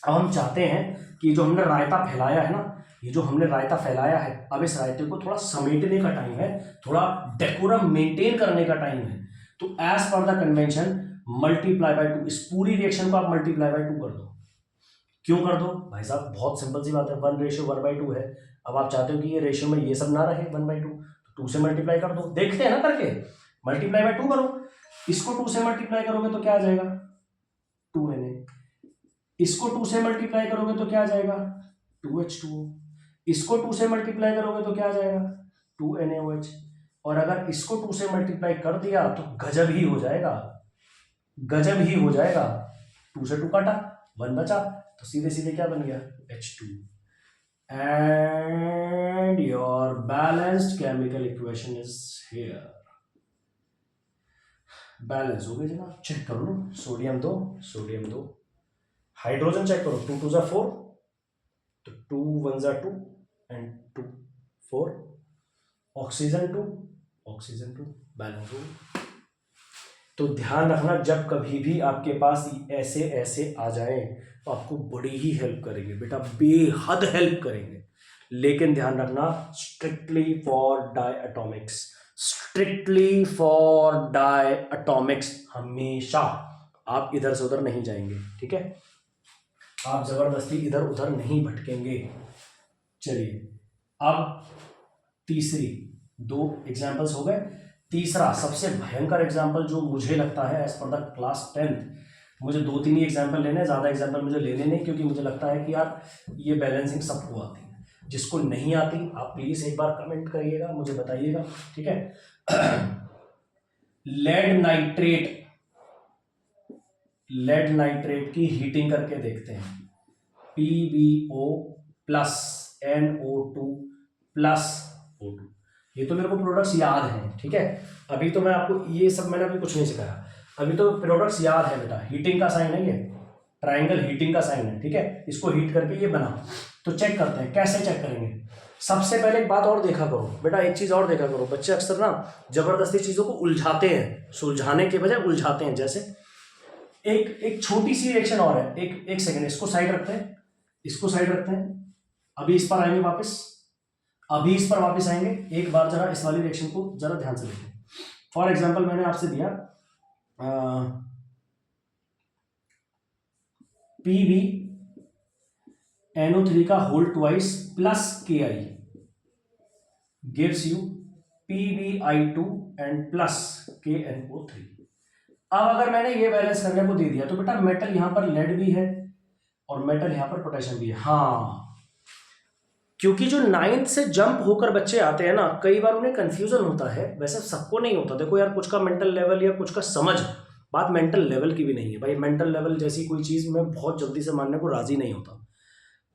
अब हम चाहते हैं कि जो हमने रायता फैलाया है ना, ये जो हमने रायता फैलाया है, अब इस रायते को थोड़ा समेटने का टाइम है, थोड़ा डेकोरम मेंटेन करने का टाइम है। तो as per the convention multiply by 2, इस पूरी रिएक्शन को आप मल्टीप्लाई बाय 2 कर दो। क्यों कर दो भाई साहब? बहुत सिंपल सी बात है, 1:1/2 है। अब आप चाहते हो कि ये रेशियो में ये सब ना रहे 1/2, तो 2 से मल्टीप्लाई कर दो। देखते हैं ना करके, मल्टीप्लाई बाय 2 करो। इसको 2 से मल्टीप्लाई करोगे तो क्या आ जाएगा? 2Na। इसको 2 से मल्टीप्लाई करोगे तो क्या आ जाएगा? 2H2O। इसको 2 से मल्टीप्लाई करोगे तो क्या आ जाएगा? 2NaOH। और अगर इसको 2 से मल्टीप्लाई कर दिया तो गजब ही हो जाएगा, गजब ही हो जाएगा। 2 से 2 काटा, 1 बचा, तो सीधे सीधे क्या बन गया? H2। And your balanced chemical equation is here. Balance हो गए जनाब, चेक कर लो। सोडियम 2, सोडियम 2, हाइड्रोजन चेक करो, 2 2 4, तो 2 1 2 एंड 2 4, ऑक्सीजन 2, ऑक्सीजन 2, बैलेंस हो। तो तो ध्यान रखना, जब कभी भी आपके पास ऐसे ऐसे आ जाए तो आपको बड़ी ही हेल्प करेंगे बेटा, बेहद हेल्प करेंगे। लेकिन ध्यान रखना, स्ट्रिक्टली फॉर डायटोमिक्स, स्ट्रिक्टली फॉर डायटोमिक्स, हमेशा आप इधर से उधर नहीं जाएंगे, ठीक है? आप जबरदस्ती इधर उधर नहीं भटकेंगे। चलिए, अब तीसरी, 2 एग्जाम्पल्स हो गए। तीसरा सबसे भयंकर एग्जाम्पल जो मुझे लगता है as per the class 10th, मुझे 2-3 ही एग्जाम्पल लेने हैं, ज़्यादा एग्जाम्पल मुझे लेने नहीं, क्योंकि मुझे लगता है कि यार ये बैलेंसिंग सबको आती है। जिसको नहीं आती आप प्लीज़ एक बार कमेंट करिएगा, मुझे बताइएगा, ठीक है? लेड नाइट्रेट, लेड नाइट्रेट की हीटिंग करके देखते हैं। PbO plus NO2 plus O2, ये तो मेरे को प्रोडक्ट्स याद हैं, ठीक है? अभी तो मैं आपको ये सब मैंने अभी कुछ नहीं सिखाया, अभी तो प्रोडक्ट्स याद है बेटा। हीटिंग का साइन है ये, ट्राइंगल हीटिंग का साइन है, ठीक है? इसको हीट करके ये बना। तो चेक करते हैं, कैसे चेक करेंगे? सबसे पहले एक बात और देखा करो बेटा, एक चीज़ और देखा करो, बच्चे अक्सर ना जबरदस्ती चीज़ों को उलझाते हैं, सुलझाने के बजाय उलझाते हैं। जैसे एक छोटी सी रिएक्शन और है, एक सेकेंड, इसको साइड रखते हैं, इसको साइड रखते हैं, अभी इस पर आएंगे वापस, अभी इस पर वापस आएंगे। एक बार जरा इस वाली रिएक्शन को जरा ध्यान से देखें। फॉर एग्जांपल मैंने आपसे दिया PbNO3 का whole twice plus Ki gives you PbI2 and plus KNO3। अब अगर मैंने ये बैलेंस करने को दे दिया तो बेटा मेटल यहां पर लेड भी है और मेटल यहां पर पोटेशियम भी है। हाँ, क्योंकि जो 9th से जंप होकर बच्चे आते हैं ना, कई बार उन्हें कंफ्यूजन होता है, वैसे सबको नहीं होता। देखो यार, कुछ का मेंटल लेवल या कुछ का समझ, बात मेंटल लेवल की भी नहीं है भाई। मेंटल लेवल जैसी कोई चीज़ मैं बहुत जल्दी से मानने को राजी नहीं होता।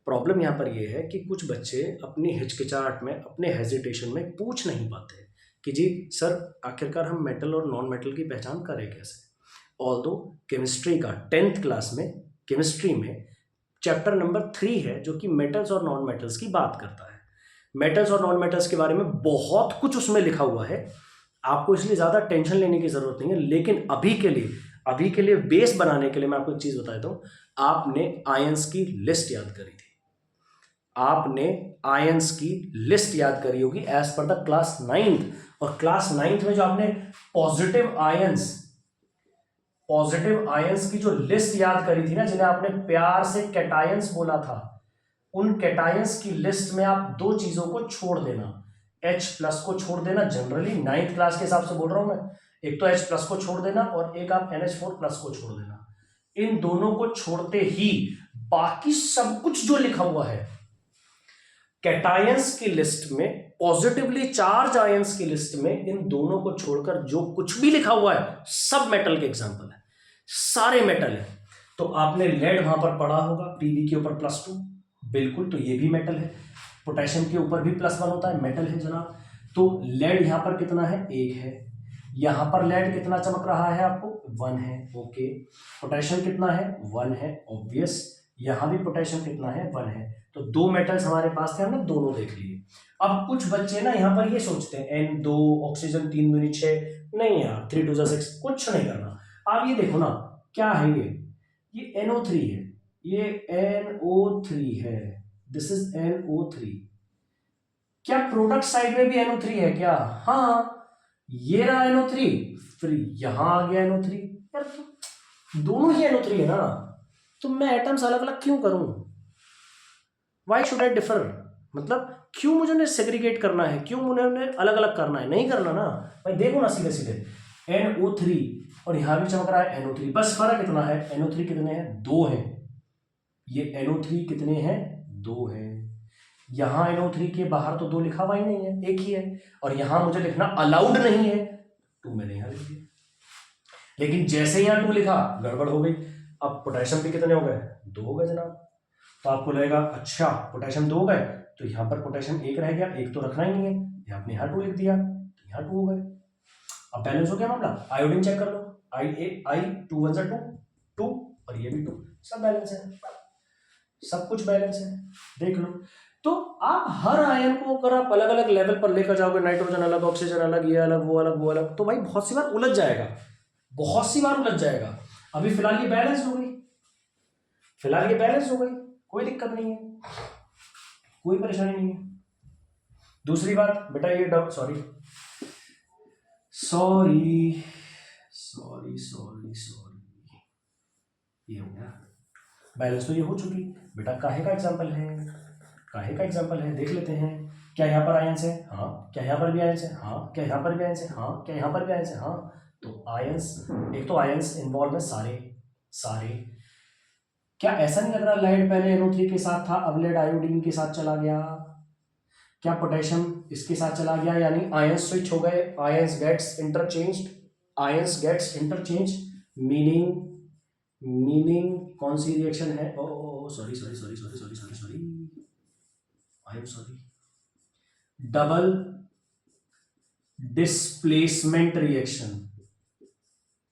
प्रॉब्लम यहाँ पर ये है कि कुछ बच्चे अपनी हिचकिचाहट में, अपने हेजिटेशन में पूछ नहीं पाते कि जी सर आखिरकार हम मेटल और नॉन मेटल की पहचान करें कैसे। ऑल्दो केमिस्ट्री का 10th क्लास में केमिस्ट्री में चैप्टर नंबर 3 है जो कि मेटल्स और नॉन मेटल्स की बात करता है। मेटल्स और नॉन मेटल्स के बारे में बहुत कुछ उसमें लिखा हुआ है, आपको इसलिए ज़्यादा टेंशन लेने की ज़रूरत नहीं है। लेकिन अभी के लिए बेस बनाने के लिए मैं आपको एक चीज़ बताता हूँ। आपने आयंस की लिस्ट याद करी थी, आपने आयंस की लिस्ट याद करी होगी as per the class 9th। और क्लास 9th में जो आपने पॉजिटिव आयंस की जो लिस्ट याद करी थी ना, जिन्हें आपने प्यार से कैटायंस बोला था, उन कैटायंस की लिस्ट में आप 2 चीजों को छोड़ देना। H+ को छोड़ देना, जनरली 9th क्लास के हिसाब से बोल रहा हूं मैं। एक तो H+ को छोड़ देना और एक आप NH4+ को छोड़ देना। इन दोनों को छोड़ते ही बाकी सब कुछ जो लिखा हुआ है कैटायंस की लिस्ट में, पॉजिटिवली चार्ज आयंस की लिस्ट में, इन दोनों को छोड़कर जो कुछ भी लिखा हुआ है सब मेटल के एग्जांपल है, सारे मेटल है। तो आपने लेड वहां पर पढ़ा होगा, Pb के ऊपर +2, बिल्कुल, तो ये भी मेटल है। पोटेशियम के ऊपर भी +1 होता है, मेटल है जनाब। तो लेड यहां पर कितना है? 1 है। यहां पर लेड कितना चमक रहा है आपको? 1 है, ओके। पोटेशियम कितना है? 1 है, ऑब्वियस। यहां भी पोटेशियम कितना है? 1 है। तो 2 मेटल्स हमारे पास थे, हमने दोनों देख लिए। अब कुछ बच्चे ना यहाँ पर ये सोचते हैं N2 ऑक्सीजन 3 दूनी 6, नहीं यार 3 2 6, कुछ नहीं करना। आप ये देखो ना, क्या है ये NO3 है, ये NO3 है, दिस इज NO3। क्या प्रोडक्ट साइड में भी NO3 है क्या? हाँ, ये रहा NO3, फिर यहां आ गया NO3। यार दोनों ही NO3 है ना, तो मैं एटम्स अलग अलग क्यों करूं? Why should I differ? मतलब क्यों मुझे उन्हें सेग्रीगेट करना है, क्यों मुझे उन्हें अलग अलग करना है? नहीं करना ना भाई। देखो ना सीधे सीधे NO3 और यहां भी चमक रहा है NO3, बस फर्क इतना है, NO3 कितने हैं? 2 हैं। ये NO3 कितने हैं? 2 हैं। यहां NO3 के बाहर तो 2 लिखा हुआ ही नहीं है, 1 ही है। और यहां मुझे लिखना अलाउड नहीं है, 2 मैंने यहां लिख दिया। लेकिन जैसे यहां 2 लिखा, गड़बड़ हो गई। अब पोटेशियम भी कितने हो गए? 2 हो गए जनाब। तो आपको लगेगा अच्छा पोटेशियम 2 हो गए, तो यहां पर पोटेशियम 1 रह गया, 1 तो रखना ही नहीं है, आपने यहां 2 लिख दिया, तो यहां 2 हो गए। अब बैलेंस हो गया मामला। आयोडीन चेक कर लो, I 2 1 2 2 और ये भी 2, सब बैलेंस है, सब कुछ बैलेंस है, देख लो। तो आप हर आयन को अगर आप अलग अलग लेवल पर लेकर जाओगे, नाइट्रोजन अलग, ऑक्सीजन अलग, ये अलग, वो अलग, वो अलग, तो भाई बहुत सी बार उलझ जाएगा, बहुत सी बार उलझ जाएगा। अभी फिलहाल ये बैलेंस हो गई, फिलहाल ये बैलेंस हो गई, कोई दिक्कत नहीं है, कोई परेशानी नहीं है। दूसरी बात बेटा ये sorry sorry sorry sorry sorry ये हो गया बैलेंस, तो ये हो चुकी बेटा। काहे का एग्जाम्पल है, काहे का एग्जाम्पल है, देख लेते हैं। क्या यहाँ पर आयंस है? हाँ। क्या यहाँ पर भी आयंस है? हाँ। क्या यहाँ पर भी आयंस है? हाँ। क्या यहाँ पर भी आयंस है? हाँ। तो आयंस, एक तो आयंस इन्वॉल्व है सारे सारे। क्या ऐसा नहीं लग रहा लेड पहले NO3 के साथ था, अब लेड आयोडीन के साथ चला गया? क्या पोटेशियम इसके साथ चला गया, यानी आयंस स्विच हो गए, ions gets interchanged, ions gets interchange, meaning कौन सी रिएक्शन है? Oh sorry sorry sorry sorry sorry sorry sorry I am sorry, double displacement reaction.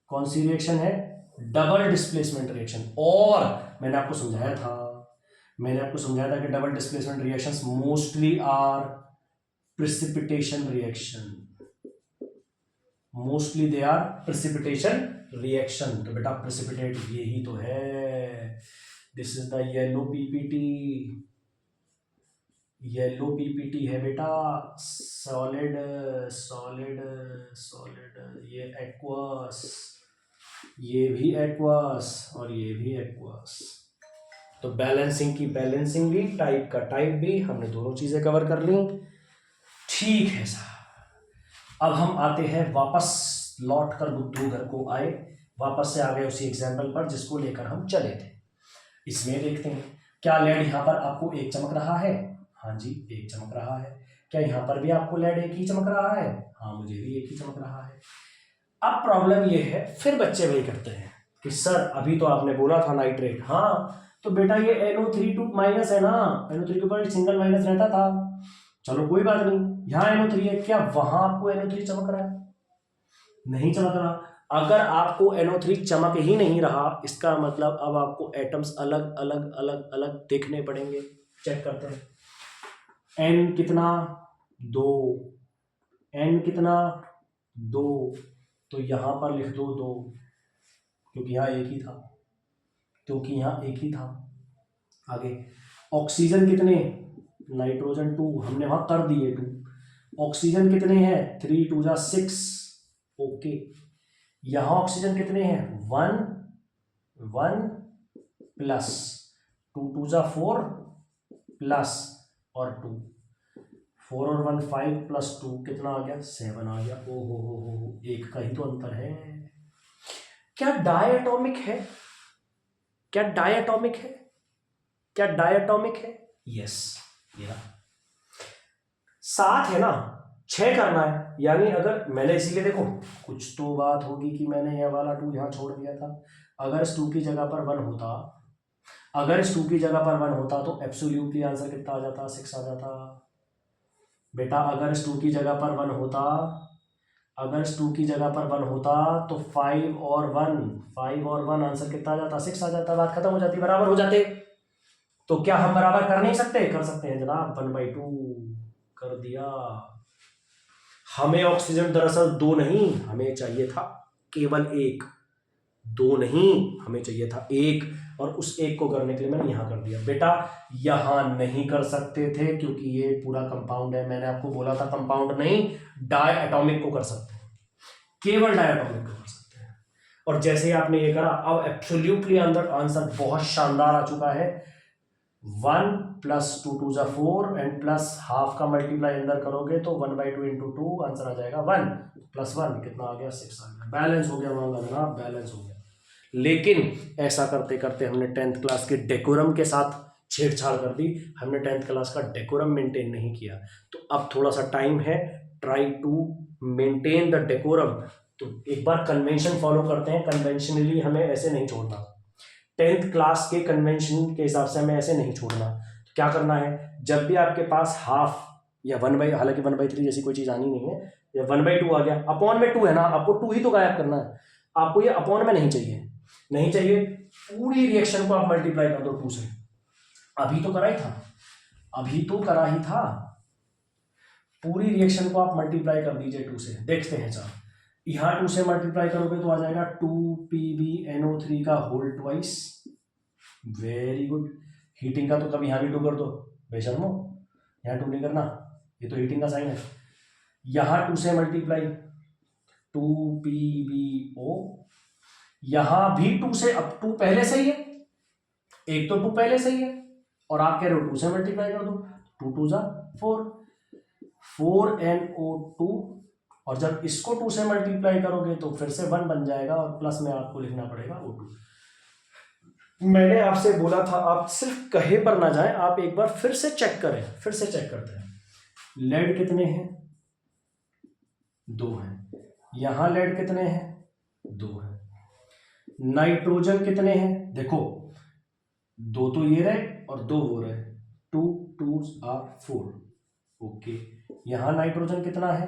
कौन सी रिएक्शन है? Double displacement reaction. और मैंने आपको समझाया था कि double displacement reactions mostly are precipitation reaction, mostly they are precipitation reaction. तो बेटा प्रिसिपिटेट यही तो है, this is the yellow PPT है बेटा, सॉलिड सॉलिड सॉलिड, ये एक्वस, ये भी एक्वस और ये भी एक्वस। तो बैलेंसिंग की बैलेंसिंग भी, टाइप का टाइप भी, हमने दोनों चीजें कवर कर ली। ठीक है साहब, अब हम आते हैं वापस लौट कर बुद्धू घर को आए, वापस से आ गए उसी एग्जाम्पल पर जिसको लेकर हम चले थे। इसमें देखते हैं क्या लेड यहाँ पर आपको एक चमक रहा है? हाँ जी एक चमक रहा है। क्या यहाँ पर भी आपको लेड एक ही चमक रहा है? हाँ मुझे भी एक ही चमक रहा है। अब प्रॉब्लम ये है, फिर बच्चे वही करते हैं कि सर अभी तो आपने बोला था नाइट्रेट, हाँ तो बेटा ये NO3 माइनस है ना, NO3 के ऊपर सिंगल माइनस रहता था, चलो कोई बात नहीं, यहाँ NO3 है, क्या वहां आपको NO3 चमक रहा है? नहीं चमक रहा। अगर आपको NO3 चमक ही नहीं रहा, इसका मतलब अब आपको एटम्स अलग अलग अलग अलग देखने पड़ेंगे। चेक करते हैं, N कितना 2, N कितना 2, तो यहां पर लिख दो 2, क्योंकि यहाँ एक ही था, क्योंकि यहाँ एक ही था। आगे ऑक्सीजन कितने? नाइट्रोजन 2, हमने वहां कर दिए 2। ऑक्सीजन कितने हैं? 3 2 जा 6, ओके। यहां ऑक्सीजन कितने हैं? 1 1 प्लस 2 2 जा 4 प्लस और 2, 4 और 1 5 प्लस 2 कितना आ गया? 7 आ गया। ओ हो, एक का ही तो अंतर है। क्या डायटोमिक है? क्या डायटोमिक है? क्या डायटोमिक है? यस, ये 7 है ना, 6 करना है, यानी अगर मैंने इसीलिए देखो कुछ तो बात होगी कि मैंने ये वाला 2 यहाँ छोड़ दिया था। अगर इस 2 की जगह पर 1 होता, अगर इस 2 की जगह पर 1 होता तो एब्सोल्यूटली आंसर कितना आ जाता? 6 आ जाता बेटा। अगर इस 2 की जगह पर 1 होता, अगर इस 2 की जगह पर 1 होता तो 5 और 1 आंसर कितना आ जाता? 6 आ जाता, बात खत्म हो जाती, बराबर हो जाते। तो क्या हम बराबर कर नहीं सकते? कर सकते हैं जनाब, 1/2 कर दिया। हमें ऑक्सीजन दरअसल 2 नहीं, हमें चाहिए था केवल 1, 2 नहीं हमें चाहिए था 1, और उस 1 को करने के लिए मैंने यहां कर दिया। बेटा यहां नहीं कर सकते थे क्योंकि ये पूरा कंपाउंड है, मैंने आपको बोला था कंपाउंड नहीं डायटोमिक को कर सकते हैं, केवल डायटोमिक को कर सकते हैं। और जैसे ही आपने ये करा, अब एब्सोल्युटली आंसर बहुत शानदार आ चुका है। 1 प्लस 2 2 जा 4 एंड प्लस हाफ का मल्टीप्लाई अंदर करोगे तो 1/2 इंटू 2 आंसर आ जाएगा 1 प्लस 1 कितना आ गया? 6 आ गया। बैलेंस हो गया मामला जनाब, बैलेंस हो गया। लेकिन ऐसा करते करते हमने 10th क्लास के डेकोरम के साथ छेड़छाड़ कर दी, हमने 10th क्लास का डेकोरम मेंटेन नहीं किया। तो अब थोड़ा सा टाइम है, try to maintain the decorum. तो एक बार कन्वेंशन फॉलो करते हैं, कन्वेंशनली हमें ऐसे नहीं छोड़ना, 10th क्लास के कन्वेंशन के हिसाब से हमें ऐसे नहीं छोड़ना। तो क्या करना है, जब भी आपके पास हाफ या 1/, हालांकि 1/3 जैसी कोई चीज आनी नहीं है, या 1/2 आ गया, अपॉन में 2 है ना, आपको 2 ही तो गायब करना है, आपको ये अपॉन में नहीं चाहिए, नहीं चाहिए। पूरी रिएक्शन को आप मल्टीप्लाई कर दो 2 से, अभी तो करा ही था, अभी तो करा ही था, पूरी रिएक्शन को आप मल्टीप्लाई कर दीजिए 2 से। देखते हैं, चलो यहाँ 2 से मल्टीप्लाई करोगे तो आ जाएगा 2PbNO3 का whole twice. Very good. Heating का तो कभी यहाँ भी 2 कर दो बेशर्मो, यहाँ 2 नहीं करना, ये तो हीटिंग का साइन है। यहाँ 2 से मल्टीप्लाई 2PbO, यहाँ भी 2 से, अब 2 पहले से ही है, एक तो 2 पहले से ही है और आप कह रहे हो 2 से मल्टीप्लाई कर दो, 2 2 जा 4, 4NO2, और जब इसको 2 से मल्टीप्लाई करोगे तो फिर से 1 बन जाएगा और प्लस में आपको लिखना पड़ेगा O2। मैंने आपसे बोला था आप सिर्फ कहे पर ना जाए, आप एक बार फिर से चेक करें, फिर से चेक करते हैं। लेड कितने हैं? 2 हैं। यहां लेड कितने हैं? 2 हैं। नाइट्रोजन कितने हैं? देखो 2 तो ये रहे और 2 वो रहे, 2 2s are 4। ओके, यहां नाइट्रोजन कितना है?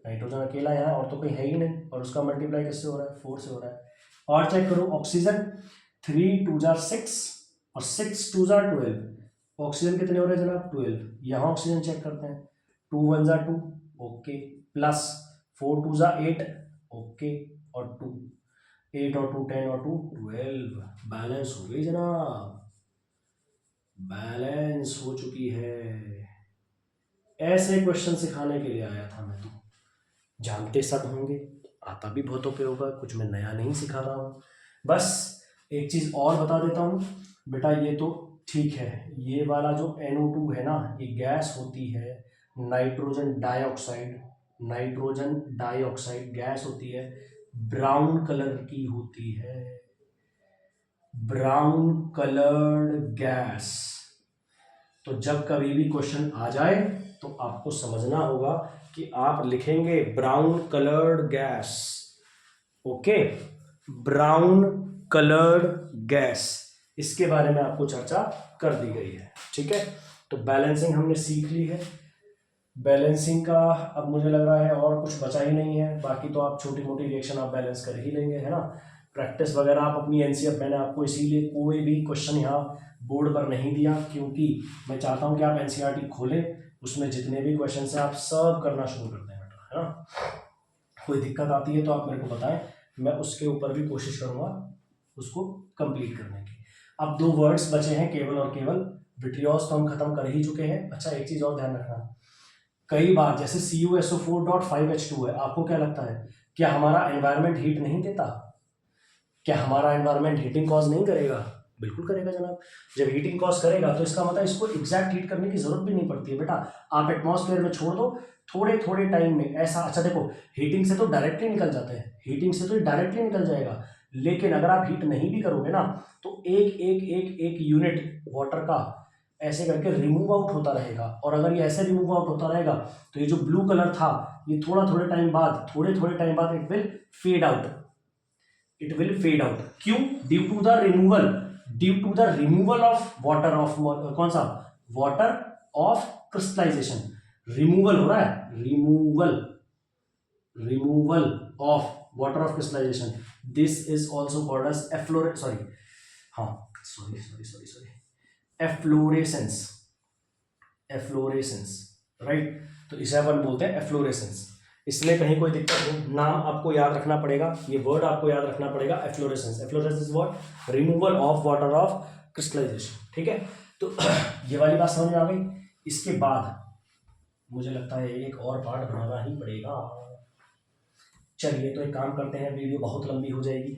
नाइट्रोजन अकेला यहाँ, और तो कोई है ही नहीं, और उसका मल्टीप्लाई किससे हो रहा है? 4 से हो रहा है। और चेक करो ऑक्सीजन, 3 2 जार 6 और 6 2 जार 12। ऑक्सीजन कितने हो रहे हैं जनाब? 12। यहाँ ऑक्सीजन चेक करते हैं, 2 1 jar 2, okay, plus 4 2 jar 8, okay, और 2, 8 और 2 10 और 2 12। बैलेंस हो गई जनाब, बैलेंस हो चुकी है। ऐसे क्वेश्चन सिखाने के लिए आया था मैं, तो जानते सब होंगे, आता भी बहुतों पे होगा, कुछ मैं नया नहीं सिखा रहा हूँ। बस एक चीज़ और बता देता हूँ बेटा, ये तो ठीक है, ये वाला जो NO2 है ना, ये गैस होती है nitrogen dioxide, nitrogen dioxide gas होती है, ब्राउन कलर की होती है, ब्राउन कलर्ड गैस। तो जब कभी भी क्वेश्चन आ जाए तो आपको समझना होगा कि आप लिखेंगे brown coloured gas, okay, brown coloured gas, इसके बारे में आपको चर्चा कर दी गई है, ठीक है। तो बैलेंसिंग हमने सीख ली है, बैलेंसिंग का अब मुझे लग रहा है और कुछ बचा ही नहीं है, बाकी तो आप छोटी मोटी रिएक्शन आप बैलेंस कर ही लेंगे, है ना। प्रैक्टिस वगैरह आप अपनी एनसीएफ, मैंने आपको इसीलिए कोई भी क्वेश्चन यहाँ बोर्ड पर नहीं दिया, क्योंकि मैं चाहता हूँ कि आप एनसीईआरटी खोलें, उसमें जितने भी क्वेश्चन हैं आप सब करना शुरू कर दें बेटा, है ना। कोई दिक्कत आती है तो आप मेरे को बताएं, मैं उसके ऊपर भी कोशिश करूँगा उसको कंप्लीट करने की। अब 2 वर्ड्स बचे हैं केवल और केवल, विट्रियोस तो हम खत्म कर ही चुके हैं। अच्छा, एक चीज़ और ध्यान रखना, कई बार जैसे CuSO4.5H2 है, आपको क्या लगता है, क्या हमारा एनवायरनमेंट हीट नहीं देता? क्या हमारा एनवायरनमेंट हीटिंग कॉज नहीं करेगा? बिल्कुल करेगा जनाब। जब हीटिंग कॉज करेगा तो इसका मतलब इसको एग्जैक्ट हीट करने की जरूरत भी नहीं पड़ती है बेटा, आप एटमॉस्फेयर में छोड़ दो, थोड़े थोड़े टाइम में ऐसा। अच्छा देखो, हीटिंग से तो डायरेक्टली निकल जाते हैं, हीटिंग से तो डायरेक्टली निकल जाएगा, लेकिन अगर आप हीट नहीं भी करोगे ना, तो एक एक एक एक यूनिट वाटर का ऐसे करके रिमूव आउट होता रहेगा, और अगर ये ऐसे रिमूव आउट होता रहेगा तो ये जो ब्लू कलर था, ये थोड़ा थोड़े टाइम बाद, थोड़े थोड़े टाइम बाद it will fade out, it will fade out। क्यों? Due to the removal, due to the removal of water of, कौन सा? वाटर ऑफ क्रिस्टलाइजेशन, रिमूवल हो रहा है, removal, removal of water of crystallisation, this is also called as efflore, sorry, हाँ, sorry sorry sorry sorry, efflorescence, efflorescence, right. तो इसे अपन बोलते हैं एफ्लोरेसेंस। इसमें कहीं कोई दिक्कत नहीं, नाम आपको याद रखना पड़ेगा, ये वर्ड आपको याद रखना पड़ेगा, efflorescence. Efflorescence is what? Removal of water of crystallization, ठीक है। तो ये वाली बात समझ में आ गई। इसके बाद मुझे लगता है एक और पार्ट बनाना ही पड़ेगा। चलिए, तो एक काम करते हैं, वीडियो बहुत लंबी हो जाएगी,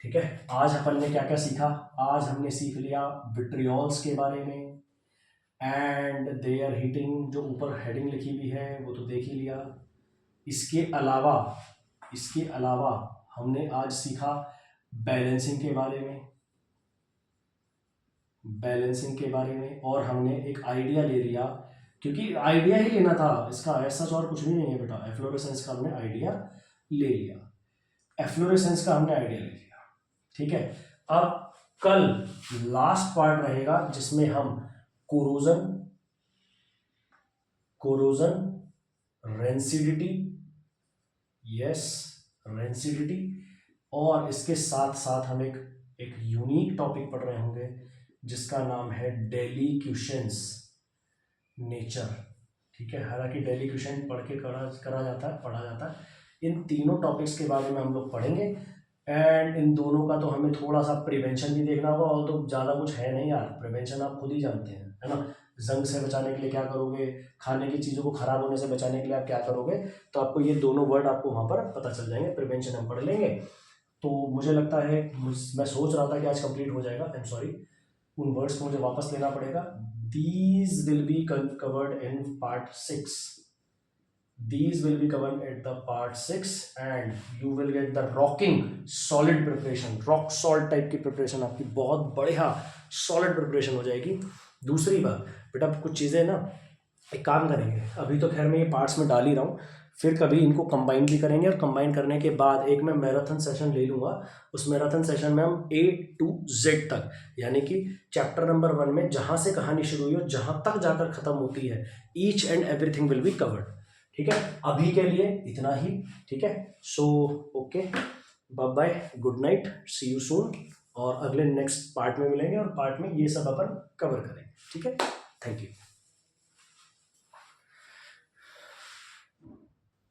ठीक है। आज अपन ने क्या क्या सीखा? आज हमने सीख लिया विट्रियोल्स के बारे में एंड देयर हीटिंग, जो ऊपर हेडिंग लिखी हुई है वो तो देख ही लिया। इसके अलावा हमने आज सीखा बैलेंसिंग के बारे में, बैलेंसिंग के बारे में, और हमने एक आइडिया ले लिया, क्योंकि आइडिया ही लेना था इसका, ऐसा और कुछ भी नहीं है बेटा। एफ्लोरेसेंस का हमने आइडिया ले लिया, एफ्लोरेसेंस का हमने आइडिया ले लिया, ठीक है। अब कल लास्ट पार्ट रहेगा जिसमें हम corrosion, corrosion, rancidity, yes, rancidity, और इसके साथ साथ हम एक यूनिक टॉपिक पढ़ रहे होंगे जिसका नाम है डेलीक्यूशंस नेचर, ठीक है। हालांकि डेलीक्यूशन पढ़ के पढ़ा जाता है, इन तीनों टॉपिक्स के बारे में हम लोग पढ़ेंगे। एंड इन दोनों का तो हमें थोड़ा सा प्रिवेंशन भी देखना होगा, और तो ज़्यादा कुछ है नहीं यार, प्रिवेंशन आप खुद ही जानते हैं, है ना। जंग से बचाने के लिए क्या करोगे, खाने की चीज़ों को खराब होने से बचाने के लिए आप क्या करोगे, तो आपको ये दोनों वर्ड आपको वहाँ पर पता चल जाएंगे, प्रिवेंशन हम पढ़ लेंगे। तो मुझे लगता है, मैं सोच रहा था कि आज कंप्लीट हो जाएगा, आई एम सॉरी, उन वर्ड्स को मुझे वापस लेना पड़ेगा। These will be covered in part 6, these will be covered at the part 6 and you will get the rocking solid preparation, rock salt type की preparation, आपकी बहुत बढ़िया solid preparation हो जाएगी। दूसरी बात बेटा, कुछ चीज़ें ना एक काम करेंगे, अभी तो खैर मैं ये पार्ट्स में डाल ही रहा हूँ, फिर कभी इनको कंबाइन भी करेंगे, और कंबाइन करने के बाद एक मैं मैराथन सेशन ले लूँगा। उस मैराथन सेशन में हम A to Z तक, यानी कि चैप्टर नंबर 1 में जहाँ से कहानी शुरू हुई और जहाँ तक जाकर ख़त्म होती है, each and everything will be covered. ठीक है, अभी के लिए इतना ही। ठीक है, so okay, bye bye, good night, see you soon, और अगले नेक्स्ट पार्ट में मिलेंगे, और पार्ट में ये सब अपन कवर करेंगे। ठीक है, थैंक यू।